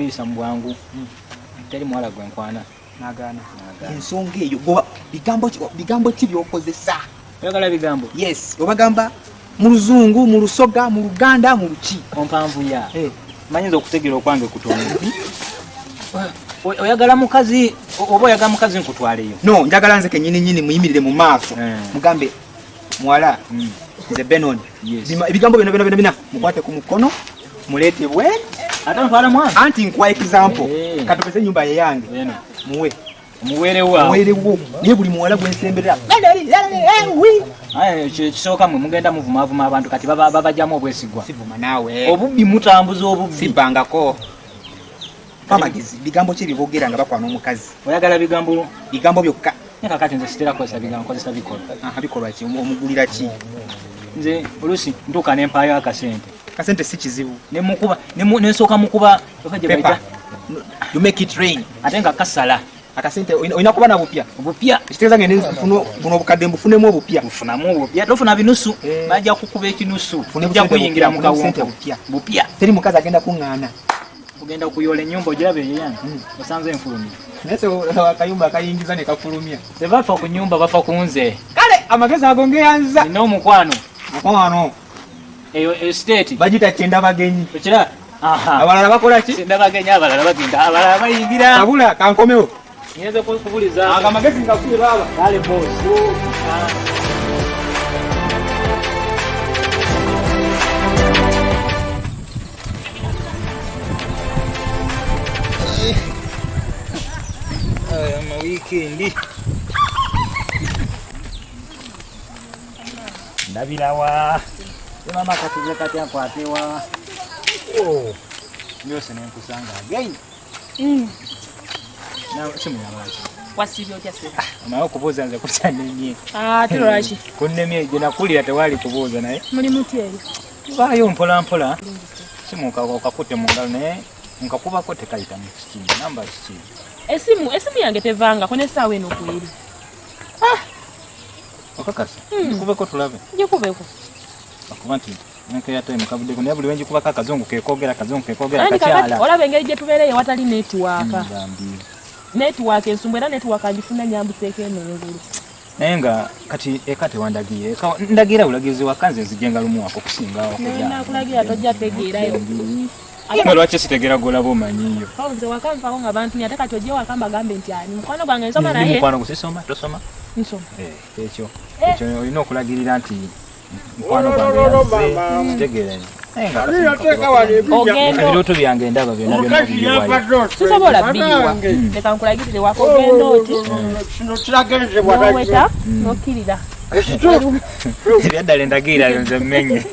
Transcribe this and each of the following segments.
bisa mbwangu teri mwala gwe nkwana nagana ensonga eyo goba bigambo ki byokozesa oyagala bigambo yes obagamba mu luzungu mu lusoga mu luganda mu luki ompanvu ya manyiza okutegera okwange kutono oyagala mukazi oba oyagala mukazi nkutwaleyo no njagala nze kenyini muyimirire mu maaso mugambe mwala nze Benon ebigambo bino mukwate ku mukono mulete bwe ate ntwala mwana anti nkwa example katopese nyumba yange muwerewa niye buli muwala gwensemberera kisooka mwe mugenda muvumavuma abantu kati babajjamu obwesigwa sivuma naawe obubbi mutambuza obubbi sibbangako pamagezi bigambo ki bibogera nga bakwana omukazi oyagala bigambo byokka kakati nze sitera kozesa bigambo kozesa bikolwa bikolwa ki omugulira ki nze oluusi ntuuka n'empaayo akasente si kizibu nensooka mukuba you make it rain ate nga kasala akasente oyina kuba na bupya ekitegeeza ngende buno obukadde mbufunemu obupya tofuna binusu bajja kukuba ekinusu ojja kuyingira mu kawonko bupya teri mukazi agenda kuŋŋaana ogenda kuyola ennyumba ogirabe yeyange osanze enfulumya naye akayumba akayingiza ne kafulumya tebafa ku nyumba bafa ku nze kale amagezi ago ngeyanza nina omukwano eyo estate bagita kyenda bagenyi ekira abalala bakola ki kyenda bagenyi abalala bagenda abalala bayingira abula kankomewo nyeze kubuliza amagezi ngakuye baba kale boss weekend ndabirawa mama katuze kati akwatewa byose nenkusanga again na simu yabaje wasibyo kyase amayo kubuza nze kusanenye turachi kunnemye gena kulira tewali kubuza naye muri mutieri bayo mpola mpola simu kakute mu ngalo naye nkakuba ko tekaita mu kiti namba kiti esimu yange tevanga kone sawe no kweli okakasa kubeko tulabe nje kubeko akubanti nke ya time kabude ko nebuli wenji kuba kakazungu kekogera kakyala olabe ngeri je tubereye watali network ensumbera network agifuna nyambu teke n'engulu nenga kati ekate wandagiye ndagira ulagizi wakanze zijenga lumu wako kusingawo na kulagira tojja tegeerayo Ate lwaki sitegera gola bo manyiyo. Nze wakamfa ko ngabantu nyataka tojje wakamba gambe nti ani mukwano gwange nsoma naye. Mukwano gusisoma tosoma? Nsoma. Ekyo. Ekyo olina okulagirira nti mukwano gwange sitegera. Ebiroto byange ndaba byonna byonna. Sisobola biwa. Leka nkulagirire wako gendo oti. Kino kiragenze bwata. Nokirira. Ebyadala ndagira yonze menye.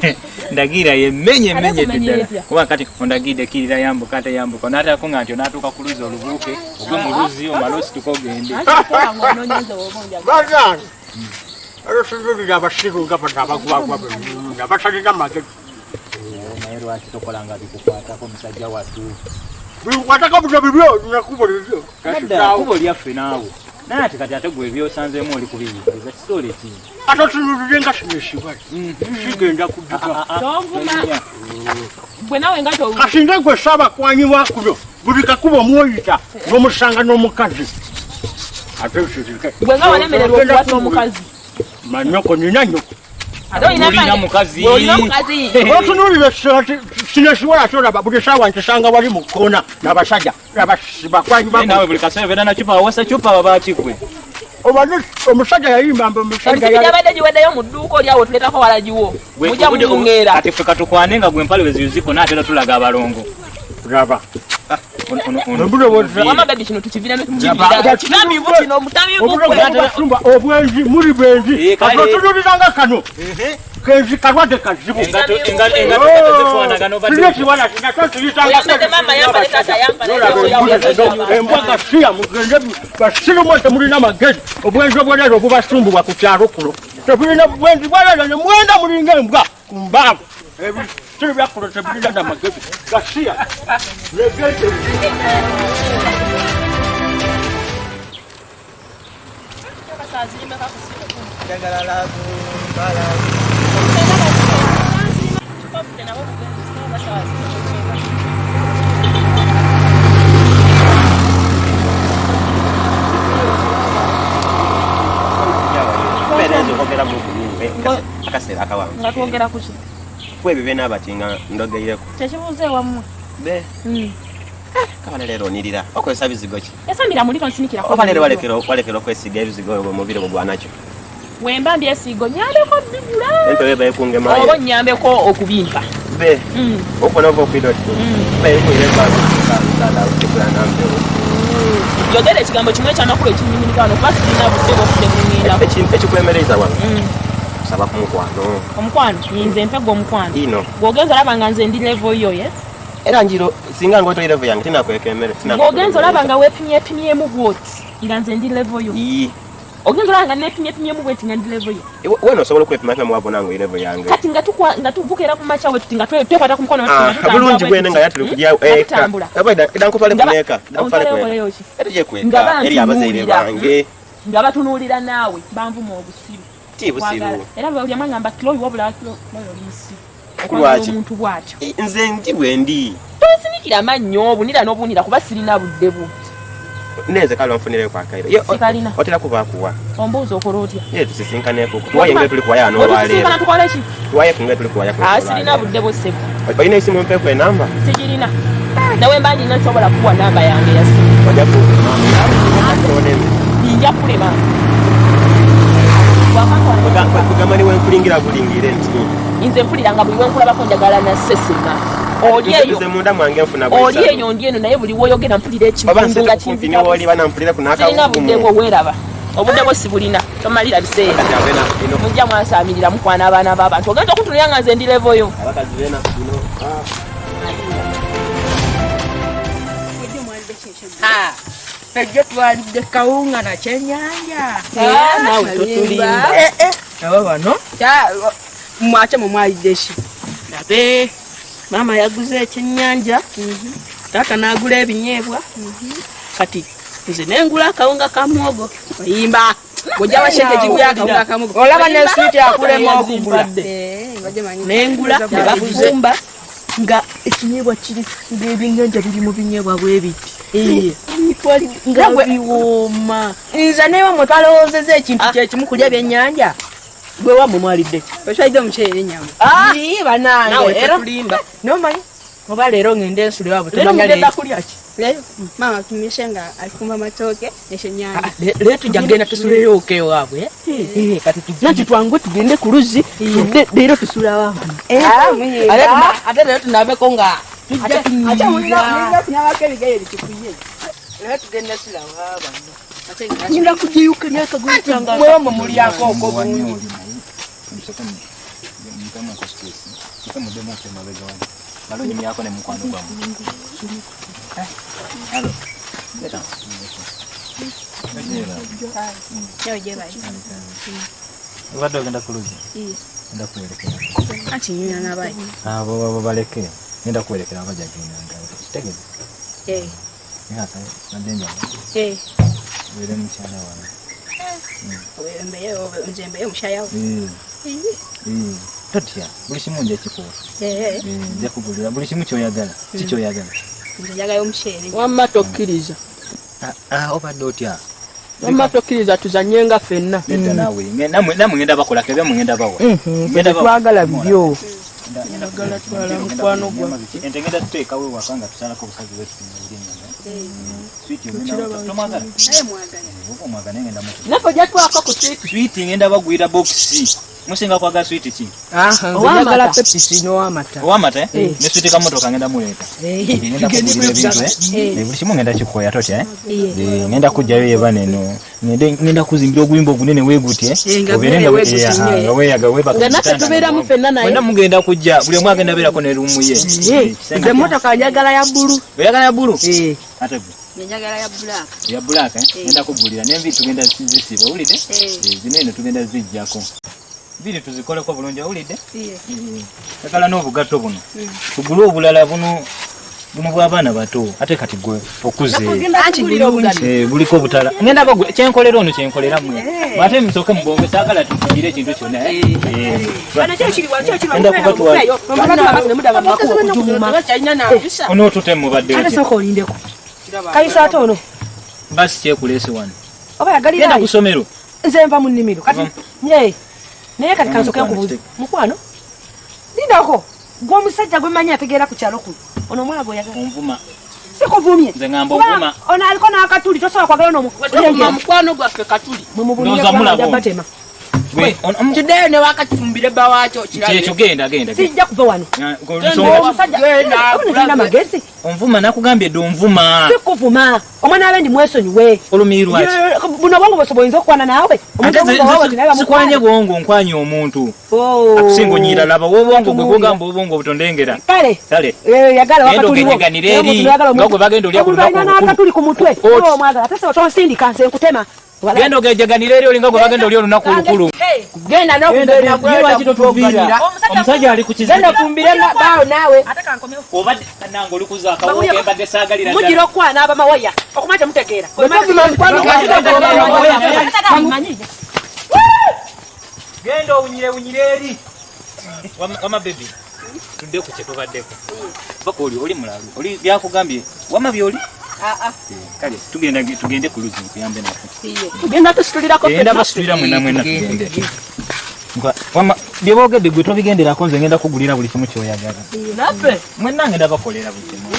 Ndagira yemenye tedala. Wakati ondagide kirira yambuka ate yambuka nata kunga ntyo natuka kuluza olubuke ogwe muluzi omalosi tukogende. Bazan. Alo sinzo abashigo ngapata abagwagwa abashagika make. Naye lwaki tokolanga bikukwata ko musajja watu. Wataka bujja bibyo nakubolezyo. Kada kubolya ffe naawe. Nati kati ate gwe byosanzeemu oli kubiyigiriza kisole ki. Ate tunulenga shimeshibwa. Shigenda kuduka. Tovuma. Bwe nawe ngato. Kashinga gwe saba kwanyiwa kubo. Bulika kubo mwoyita n'omusanga n'omukazi. Ate ushirike. Bwe ngawa nemererwa okukwata omukazi. Manyoko nina nyoko. Olina mukazi. Olina mukazi. Otunulire sinashiwala tola buli sawa nkisanga wali mu kona n'abasajja n'abashiba kwanyi babo. Nawe buli kasebe bena na chupa wasa chupa babaki kwe. Obadde omusajja yayimba mbe omusajja yali abadde jiweddeyo mu dduuko lyawo tuletako walagiwo. Mujja mungera. Kati ffe katukwane nga gwe mpale weziyuziko n'atera tulaga abalongo. Raba. Mama baby kino tukivira n'okujibira. Nami buti no mutabi bukwe. Obwenzi muri benzi. Atotuliranga kano. Kenzi kalwade kazibu. Engato zifwana gano bado. Bino kiwala kinatotulitanga. Mama yamba tata yamba. Embwaga siya mugende basiru mwote muri namagezi. Obwenzi obwelero bubasumbwa ku kyalo kulo. Tebulina bwenzi bwelero ne mwenda mulinga embwa kumbavu. Tiri byakulo tebulina namagezi. Gasiya. Regete. Jagala laavu bala. nga twogera ku ki kwe bibe n'abatinga ndogeireko tekibuuze wammwe be kabana leero onirira okozesa bizigo ki esambira muliro nsinikira oba leero walekera okwesiga ebizigo omubiri bwe gwanakyo wemba mbyesigo nyambeko bibula empewe baekunge maayo oba nyambeko okubimpa be okubona ova okwidoti baekuirekwaaaaaaaaampewo yogera ekigambo kimwe ekyanakulu ekinyuminikano kuba sirina budde bwokudemungenda ekikwemereza wano saba ku mukwano omukwano nze mpega omukwano ino gwogenza olaba nga nze ndi levo yo ye era njiro singa ngotoi levo yange tinakweka emere gwogenza olaba nga wepimyepimyemu bwoti nga nze ndi levo yo ogenza olaba nga nepimyepimyemu bwoti nga ndi levo yo wena osobola okwepimapima wabona ngo ilevo yange kati nga tuvuka era ku macha we tuti nga twekwata ku mukono bulungi gwene nga yatuli kujyawo edankufale kuneeka eri abazaire bange nga batunuulira naawe banvuma obusiru tibusiru era buli amwe ngamba kiloyi wabula kiloyi oli musiru kulwaki omuntu bwatyo nze ndi bwendi tosinikira mannyo obunira n'obunira kuba sirina budde bu neze kale onfunire kwa kairo sikalina otera kuba kuwa ombuuza okola otya tusisinkaneko tuwaye nge tuli kuwaya n'olwaleero tukole ki tuwaye kunge tuli kuwaya sirina budde bwosebo olina esimu mpeku enamba sigirina nawe mba ndina nsobola kuwa namba yange ya simu ojja kuoneme nja kulema kugamba ni wenkulingira bulingire nti nze mpuliranga buli wenkulabako njagala nasesema oli eyo ndi eno naye buli woyogera mpulira ekivundu nga kinzirina budde bwo weeraba obudde bwo si bulina tomalira biseera mujja mwansaamirira mukwana abaana b'abantu ogenza okutunulira nga nze ndi levo yo Ejjo twalidde kawunga na kyennyanja. Naawe totulimba. Aba bano mwache mwalidde ki? Labe mama yaguze ekyennyanja. Taata n'agula ebinyeebwa. Kati nze nengula akawunga ka muwogo. Oyimba. Gojja bashete jigula akawunga ka muwogo. Olaba ne sweet akulema okugula. Nengula ne bafumba nga ekinyeebwa kiri ng'ebyennyanja biri mu binyeebwa bwe biti. Nga biwooma. Nze newa mwetwalowoozeza ekintu kyekimu kulya byennyanja. Gwe wamwe mwalidde. Oswalidde omuceere ennyama. Banange. Nawe tetulimba. Nomanyi? Oba leero ngende ensula wabwe tumanya leero. Kulya ki? Leero mama tumisha nga alifumba matooke n'ekyennyanja. Leero tujja kugenda tusuleyo okeyo waabwe. Kati tujja twangu tugende ku luzzi. Leero tusula waabwe. Ate leero tunaabeko nga tujja tunyinga. Leero tugenda sula waabwe. Nina kujiyuka myaka gwitanga. Wewe muliako oko bunyu. Malonyi myako ne mukwano gwamu. Halo. Leta. Wado genda kuluzi. Nda kuelekea. Ati nyina nabaye. Bo baleke. Nda kuelekea abaja kinanga. Tegeze. Ngaka nadenga. Wele mchana wana. Mzembe omushayawo. Totya buli kimu nje kikuwa nze kugulira buli kimu kyoyagala kikyoyagala njagayo omuceere wamma tokkiriza obadde otya wamma tokkiriza tuzannyenga ffenna nedda naawe namwe ngenda bakola kebe mugenda bawa twagala bibyo njagala twala mukwano gwa ente ngenda tuteekawo waka nga tusalako obusazi bwetunyulirenga switi tomwagala mwagala ngenda mutu naffe ojja twako ku switi ngenda bagwira bokisi musinga kwagala switi ki njagala pepisi n'owamata owamata ne switi kamotoka ngenda muleeta ngenda kugulira ebintu buli kimu ngenda kikoya totya ngenda kujjayo yeba neno ngenda kuzimbira oguyimba ogunene weegutye nga weeyaga webaka naffe tubeeramu ffenna naye wena mugenda kujja buli omu agenda beerako ne ruumu ye nze emmotoka njagala ya bbulu oyagala ya bbulu ate gwe njagala ya black ya black ngenda kugulira n'envi tugenda zisiba owulidde zinene tugenda zijjako biri tuzikoleko bulungi owulidde yakala n'obugatto buno tugule obulala buno bw'abaana bato ate kati gwe okuze buliko obutala ngenda bagwe kyenkolera ono kyenkolera mwe ate musooke mubonge saagala tugire ekintu kyonna onootute mubadde kayisa ate ono basi kyekuleese wano oba yagalira genda ku ssomero nze nva mu nnimiro kati naye kati kansoke nkubuuze mukwano Lindako. Gwa musajja gwe manyi ategera ku kyalo kuno. Ono omwana gwe yaga. Onvuma. Sikuvumye. Nze ngamba onvuma. Ono aliko n'akatuli tosobola kwagala no mukwano gwaffe katuli. Ndoza mulabo. Kidde ne wakakifumbire bba waakyo kirabe. Kye genda. Sijja kuva wano. Omusajja genda magezi. Onvuma nakugambye ddo onvuma. Sikuvuma. Omwana abendi mwesonyiwe. Olumiirwa ati. Buno bwongo bosoboyinza okwana naawe. Sikwanye bwongo nkwanye omuntu. Akusinga onyiira laba wobwongo gwe gogamba obwongo butondengera. Kale. Yagala wakatuli. Nga gwe bagenda olya ku lunaku olukulu. Akatuli ku mutwe. Omwagala ate se otonsindika nze nkutema. Genda ogejaganira eri olinga gwe bagenda olya olunaku olukulu. Genda n'okugenda gwe omusajja ali ku kizibu. Genda fumbire baawo naawe. Obadde nange olikuza akawooka embadde saagalira. Mugira okwana abamawaya okumata mutegeera. Genda owunyire eri. Wama bebi. Tudde ku kye tubaddeko. Bako oli mulalu. Oli byakugambye. Wama byoli? Kale tugende ku luzi nkuyambe nako. Tugenda tusitulirako. Genda basitulira mwena tugende. Wama byeboogedde gwe tobigenderako nze ngenda kugulira buli kimu kyoyagala. Naffe mwenna ngenda bakolera buli kimu.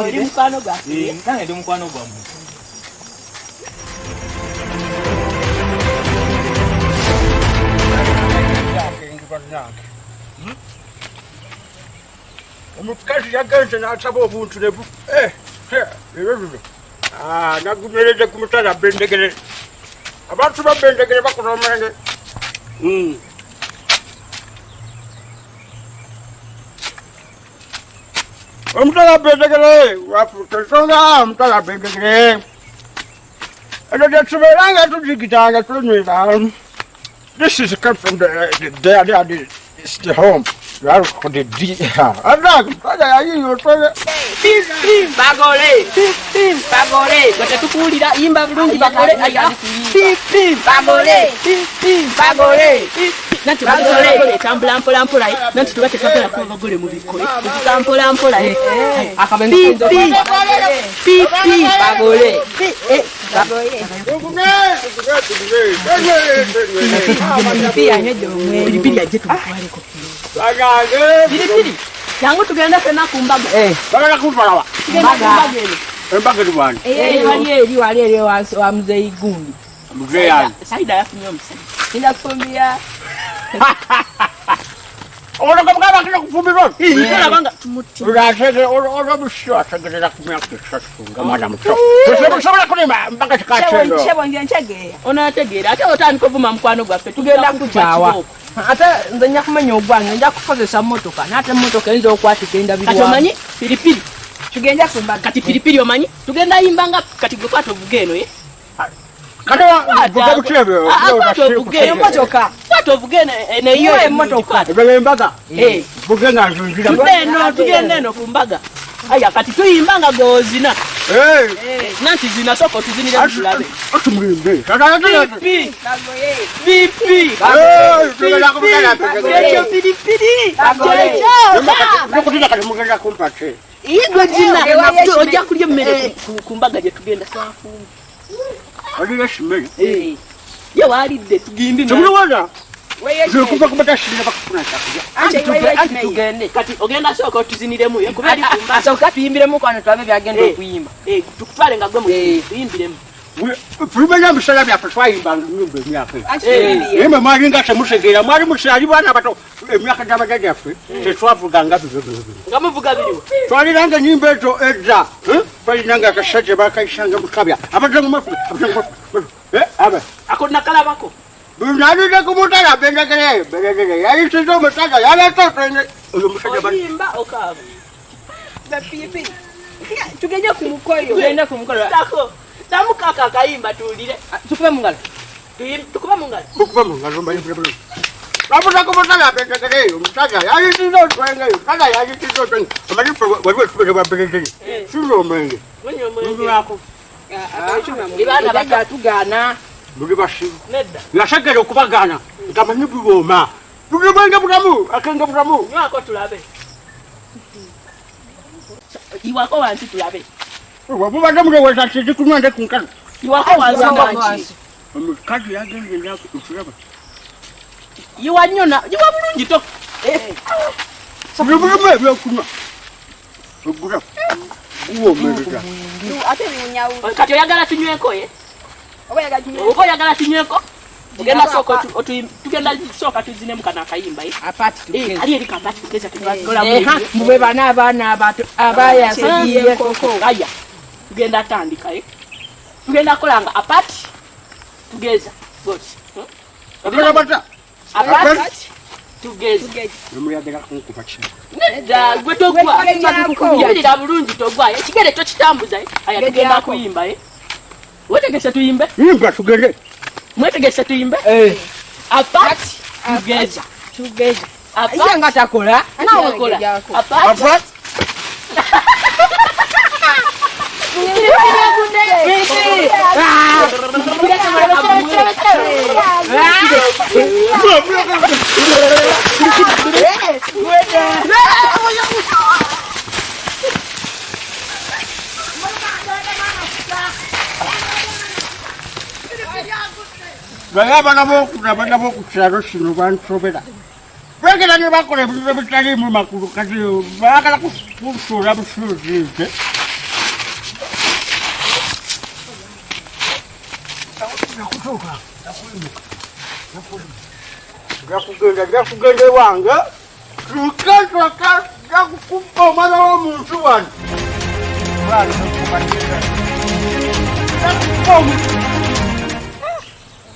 Oli mukwano gwange. Nange ndi mukwano gwammwe. Omukazi yagenze n'asaba obuntu ne nagumereze ku mutala bendegere. Abantu babendegere bakola omulenge. Omutala bendegere wafuuka ensonga omutala bendegere. Ekyo kyetubeeranga tuzigitanga tunywera. This is come from it's the home. You are for the bagole bwetetukuwulira yimba bulungi bagole nanti bagole tambula mpolampola nanti tuba tetwagala kuba bagole mu bikole tutambula mpola bagole pilipili yangu tugenda fena kumbaga bagala kutwalawa embageri wali eri wa mzee Gundi saida yafunye omusajja nda kufumbira olaka mugaba kino kufumbirwa nkolabanga ulasege olobusho ategerera kumya kusasunga mwana muto tusobola kulima mpaka kikachendo Chebo nje nchegeera. onategeera ate otandika ovuma mukwano gwaffe tugenda kukyawa Ate nze nja kumenya ogwange nja kukozesa mmotoka n'ate mmotoka eyinza okwatika endabirwamu. kati omanyi pilipili Tugenda kumbaga. kati pilipili omanyi tugenda yimbanga kati gwe kwata ovuga eno kwata Mmotoka. kwata ovuga neyo emmotoka. embaga bugenga nzunzira tugenda eno ku mbaga aya kati tuyimbanga gozina nanti zina soko tuzinire mulabe otumulinde pipi nokutina kati mugenda kumpate igwe jina ojja kulya emmere ku mbaga gye tugenda twafunga oliyeshimere ye waalidde tugimbi temulowoza kuva kubatashirira bakufuna kyakulya tugende kati ogenda sooka otuziniremu kuba ali ku mbaga Asooka tuyimbiremu kwano tulabe byagenda okuyimba. tukutwale nga gwe tuyimbiremu tulumenya bisala byaffe twayimbanga nyumba emyaka naye mwe mwalinga temutegeera mwali mukyali baana bato emyaka gy'abajja gyaffe tetwavuganga nga muvuga biriwa twaliranga enyimba ezo edda twalinanga akasajja bakayisanga mukabya ako nakalabako nalide ku mutala bendegere yayisiza omusajja yaletotenye oyo musajja oyimba okaaba Tugenda ku mukoyo. tugenda ku mukolo tako tamukaka akayimba tuwulire Tukuba mu ngalo. tukuba mu ngalo bukuba mungalo mbayibulebule babuza ku mutala bendegere omusajja yayisiza otwenge kala yayisiza otwenge amanyife waliwo ekibere bwa bendegere sina omwenge lwako ibaana bajja tugaana buli basibu nedda nasagala okubagaana ngamanyi bubooma buli bwenge bulamu akenge bulamu nywako tulabe iwako wansi tulabe wabubadde mulowooza sizikunywa ku nkalo iwako wansi omukazi yagenze njakulaba iwa nnyo iwa bulungi to Bulume byokunywa. Ogura. Uwomerera. Ate binyaawo. Kati oyagala tunyweko ye? Oba yaga kinyweko. Oba oyagala tunyweko? Tugenda soko tugenda soka tuzinemu kana akayimba ye. Apati tugeze. Ali eri kapati tugeze tubakola mwe bana abaana abato abaya segiye koko. Aya. Tugenda tandika ye. Tugenda kolanga apati tugeza. Goti. Ogura bata. Apati tugeze. Nemuyagala kunkuba kino. Nedda gwe togwa. Yabirira bulungi togwa. Ekigere kyo kitambuza ye. Aya tugenda kuyimba ye. Wetegese tuyimbe? Yimba tugende. Mwetegese tuyimbe? Apati tugeza. Tugeza. Apati nga takola. nawe kola. Apati. Abana bokukyalo kino bansobera. Bagenda ne bakola ebintu ebitaliimu makulu kati baagala kusuula busuuzi nze. Byakugenda ewange tuketwaka gakukuba omwana w'omuntu wano.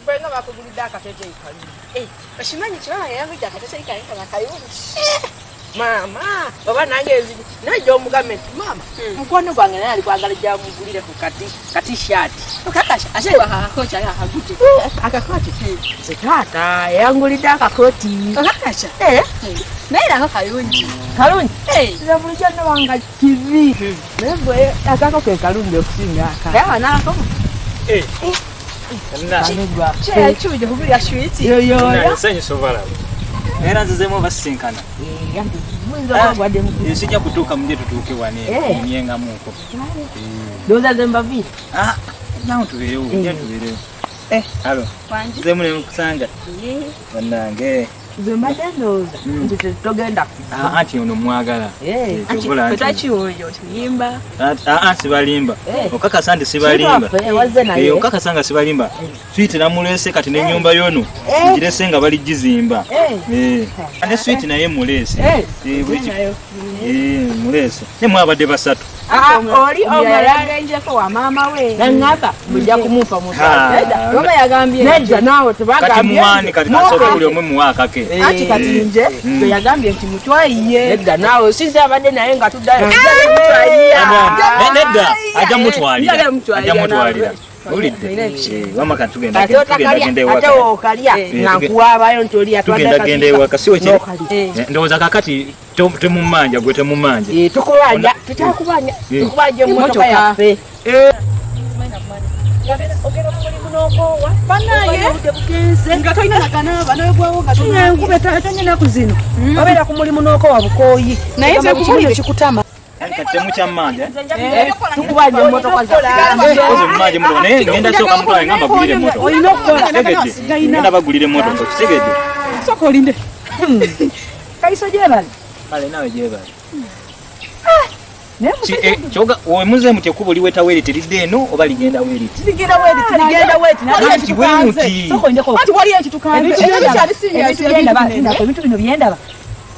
Benga bakugulidde akatete ikali. Bashimanyi kibaana yayambidde akatete ikali kana kayungi. Mama, baba nange najja omugambe nti mama, mukwano gwange naye ali kwagala jja mugulire ku kati shati. Kakasha, ate wakakocha ya hakute. Akakoti. Taata yangulidde akakoti. Kakasha. Naye nako kayungi. Kalungi. Nze bulijjo nabanga TV. Naye akako ke kalungi okusinga aka. Yawa nako. Nna. Kye chuje kubulya switi. Yo. Nna senyu sovala. Era nzizemu basinkana. Sijja kutuuka muje tutuuke wane emyenga muko. Doza zemba vi. Nawo tubeerewo, njya tubeerewo. Halo. Nzemu ne mukusanga. Bannange. Zembadde ndowooza nti tetugenda kuva. Anti ono mwagala. Petaki oyo tuyimba. Sibalimba. Okakasa nti sibalimba. Okakasa nga sibalimba. Sweet namulese kati n'ennyumba yono. Ngirese nga bali gizimba. Ne sweet naye mulese. Mulese. Ne mwabadde basatu. Oli omuyagenjeko wa mama we. Nangaba mujja kumupa Nedda, baba yagambye. Nedda naawe tebagambye. Kati muwani kati kasobola buli omwe muwaakake. Ati kati nje bwe yagambye nti mutwayiye. Nedda naawe sinze abadde naye nga tuddayo. Nedda ajja mutwalira. Ulidde. Wama katugenda ewaka. Ate okalya nga nkuwaabayo nti oli atwadde genda ewaka siwe kiri. Ndowooza kakati temumanja gwe temumanja. Tukubanja tutakubanja tukubanja emmotoka yaffe. Nga tolina nakanaba n'obwawo nga tonyina ku zino obeera ku mulimu n'okowa bukooyi naye tekubulire kikutama. Temukyamanja. Tukubanja emmotoka Mumanje muto naye ngenda soka mutwale ngamba gulire moto. Olina okukola Ngenda bagulire moto kitegedde. Soka olinde. kaiso gyebali. Kale nawe gyebali. Kyoga omuze muti ekkubo liweta weriti lidde eno oba ligenda weriti. Ligenda weriti. Soko ndeko. Ati wali ekyo tukambe. Ebintu bino byendaba.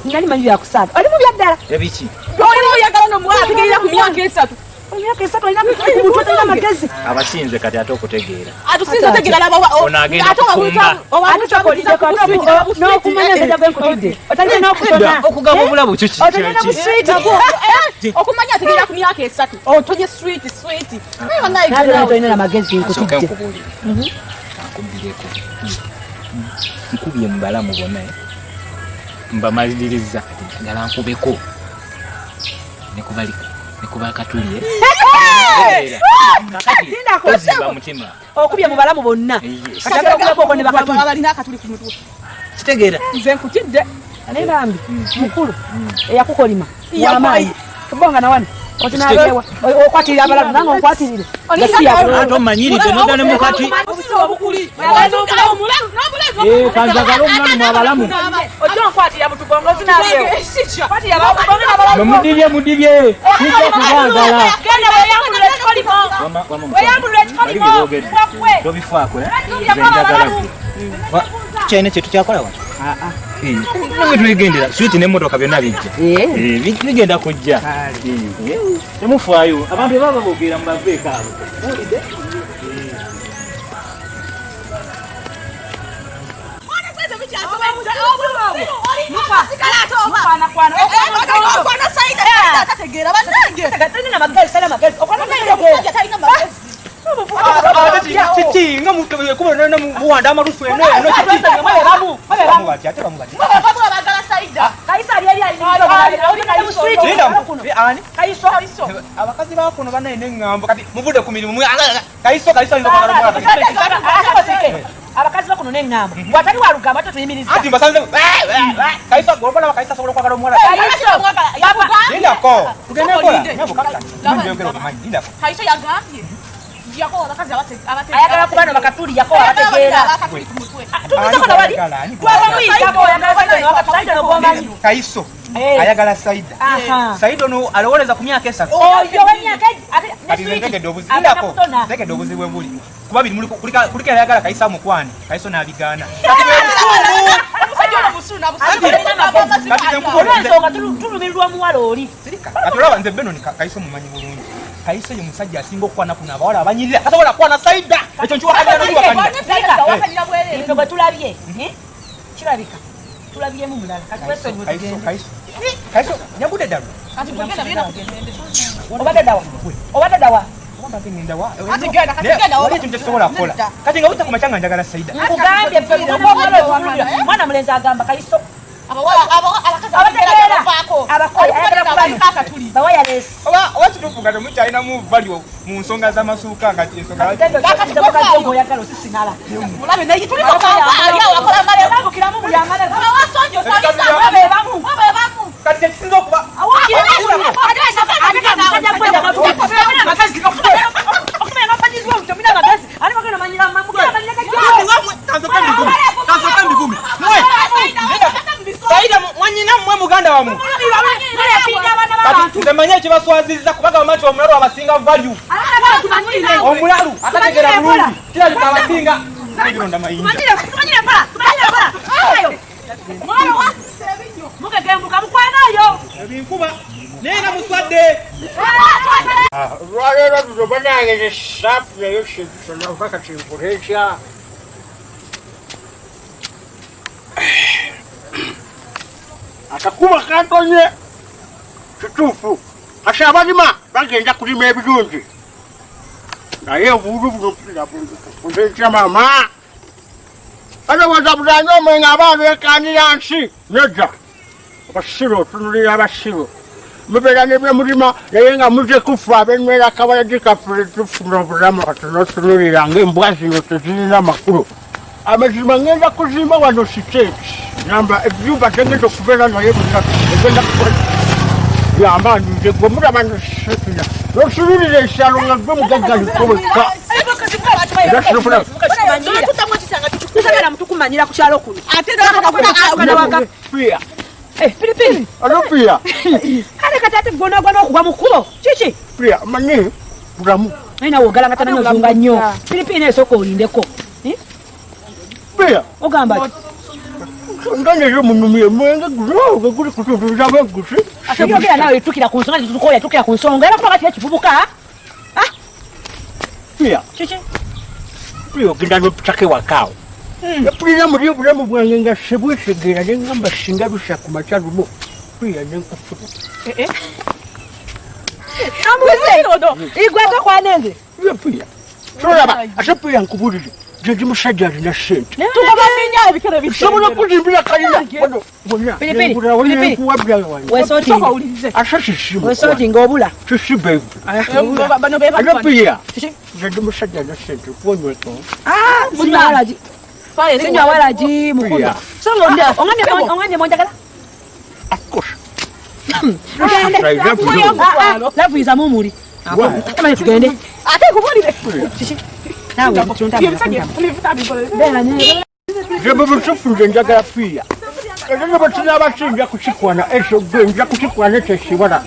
Ngali manyi yakusanga. Oli mu byaddala. Ebiki? Oli mu byagala no mwaka tegeera ku myaka 3. Emyaka 3 olina muntu atalina magezi. Abasinze kati ate okutegeera. Atusinze tegeera laba ono agenda kufumba. N'okumanya nze gye nkutudde. Otalina n'okutona. Okugaba obulabu kyo Otalina ku street. okumanya tegeera ku myaka 3. Otoje sweet. Nayo nayo Tolina na magezi nkutudde. Nkubye mu balamu bonna mbamaliriza ngala nkubeko nekuba katulye kakati mutima okubye mu balamu bonna kati okubako ne bakatuli abalina akatuli ku mutwe. kitegeera Nze nkutidde. ne bambi mukulu eyakukolima wamaanyi kubonga na wani Otinabewa. Okwatira abalamu nange okwatirire. Atomanyiride nodale mukati. Kanjagala omulalu mwabalamu. Ojo nkwatira mutugongo otinabewa. Kwatira abalamu. Mudibye. Kijja kubagala. Genda weyambulira ekikolimo. Weyambulira ekikolimo. Tobifaako njagala. Kyene kye tukyakola wano. Nange tuligendera switi n'emmotoka byonna bijja. Bigenda kujja. Temufaayo abantu baba boogera mu baveeka abo. Owulidde? Titi, nga kubona na muwanda amarufu eno eno titi. Bamubati ate bamubati. Bagala Saida. Kaisa ali ani? Kaiso. Abakazi ba kuno banene ngambo kati mubude ku mirimu. Kaiso ndo kwa rumwa. Abakazi bakuno n'engamba. Watali walugamba tuyimiriza. Ati basanze. Kaiso golokola bakaisa sobola kwagala omwana. Linda ko. Tugende kola. Nyabo kapita. Ndiyogero kumanyi. Linda ko. Kaiso yagambye. Yako abakazi abate. Ayagala kubana bakatuli yako abategeera. Tumusako na wali. Twabamuyita ko ayagala Kaiso. Ayagala Saida. Saida no alowoleza ku myaka 3. Oyo w'emyaka kati ntegedde obuzibu ndako ntegedde obuzibu bwe buli kuba biri muli kulika ayagala Kaiso mukwane Kaiso n'abigaana tulumirirwa muwala oli kati olaba nze Benon Kaiso mumanyi bulungi Kaiso ye musajja asinga okukwana kuna abawala abanyirira tasobola kukwana Saida ekyo nkiwakanira bwe tulabye kirabika tulabyemu mulala Kaiso nyagudde ddala obadde dawa kati nga wita ku makyanga njagala Saida nkugambye mwana mulenzi agamba Kaiso oba kituufu nga temukyalinamu valyo mu nsonga z'amasuuka nga kati tekisinza okuba Saida mwanyina mmwe muganda wamu kati nze manye ekibaswazizza kubaga bamati omulalu abasinga value omulalu atategera bulungi kirabika abasinga ebironda mayinja mukegembuka mukwanayo ebinkuba naye nga muswadde lwaleero luno banange esaafu yayo shekisona mpaka kinkuleetya akakuba kantonye kituufu kati abalima bagenda kulima ebirungi naye obulu buno kuleetya mama balowooza bulanye omwenga abaana ekanira nsi nedda abasiru otunulira abasiru mubeera ne bye mulima naye nga muje kufa abenywera akabalagi kaffe tufuna obulamu katunotunulira ng'embwa zino tezirina makulu amazima ngenda kuzimba wano siteeti namba ebyumba tengenda okubeera naye bunatu egenda yamba nje gwe mulaba nosekina notunulira ekyalo nga gwe mugaggaliko wekka mutukumanyira ku kyalo kuno Pilipili alo pia kale katate gonagona okugwa mu kkubo kiki pia manyi bulamu naina wogala nga tamanyi ozunga nnyo Pilipili nesooka olindeko pia ogamba nganero munumye mwenge guno guli kutunduza begusi ategera nawe tukira ku nsonga tutukoya tukira ku nsonga era kuba kati ekivubuka pia kiki pia ogenda n'opitako ewakaawo epulira muli obulamu bwange nga sebwesegeera ne ngamba singa lusa ku makya luno pia nenkufuta igweko kwanenge pia tolaba ate pia nkubulire jeji musajja alina sente sobola okuzimbira kalina wesotinga obula kisibevu ate pia jeji musajja alina sente kuonyweko sinywa walaji mukulu onganye monjagala of course Laavu iza mumuli. Kama tugende. Ate kubulire. Chichi. Nawe tunta. Jebo busufunje njagala pia. Eno batina bachinja kuchikwana esho gwenja kuchikwana cheshibona.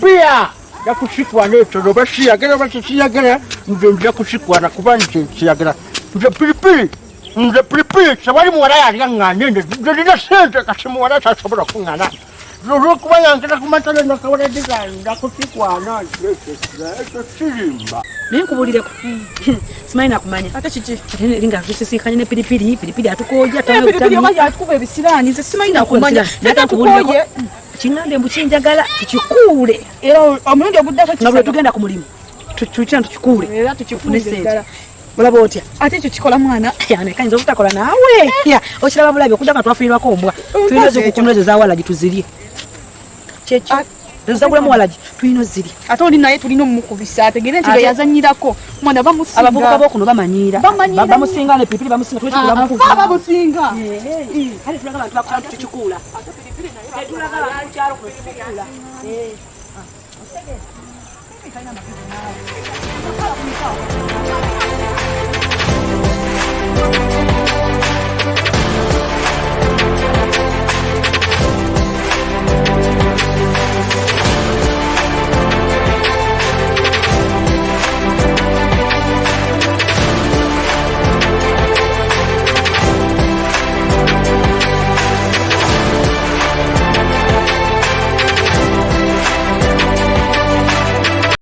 Pia ya kuchikwana eto no bashia gera bachia gera ngenja kuchikwana kubanje chiyagera. Nje pilipili. Nje pilipili sabali muwala ya ngane nje sente kasimuwala sasobora kungana. Lolo kubanya ngena kumatala nakawala diga ndakuchikwana eto chirimba. Nenkubulireko. Simanyi nakumanya. Ate chichi. Linga tusisikanye ne pilipili atukoja tayo pilipili pilipili atukuba ebisirani ze simanyi nakumanya. Natakubulireko. Kingande mbuchinjagala tukikule. Era omulundi obuddako nabwe tugenda ku mulimu. Tuchana tukikule. Era tukifune ddala. Mulaba otya? Ate ekyo kikola mwana. Yana kayinza obutakola naawe. Ya, okiraba bulabi okujja nga twafiirwako ombwa. Tuyina okukunuleza za walagi tuzirye. Checho. Nzagula mwalaji tuyino ziri. Ate oli naye tulina omukubisa ategere nti yazanyirako. Mwana bamusinga. Abavubuka bokuno bamanyira. Bamusinga ne pilipili bamusinga twekikula mukuba. Bamusinga. Hali tulaga abantu bakusantu tukikula. Ate pilipili naye tulaga abantu kyalo ku tukikula. Kaina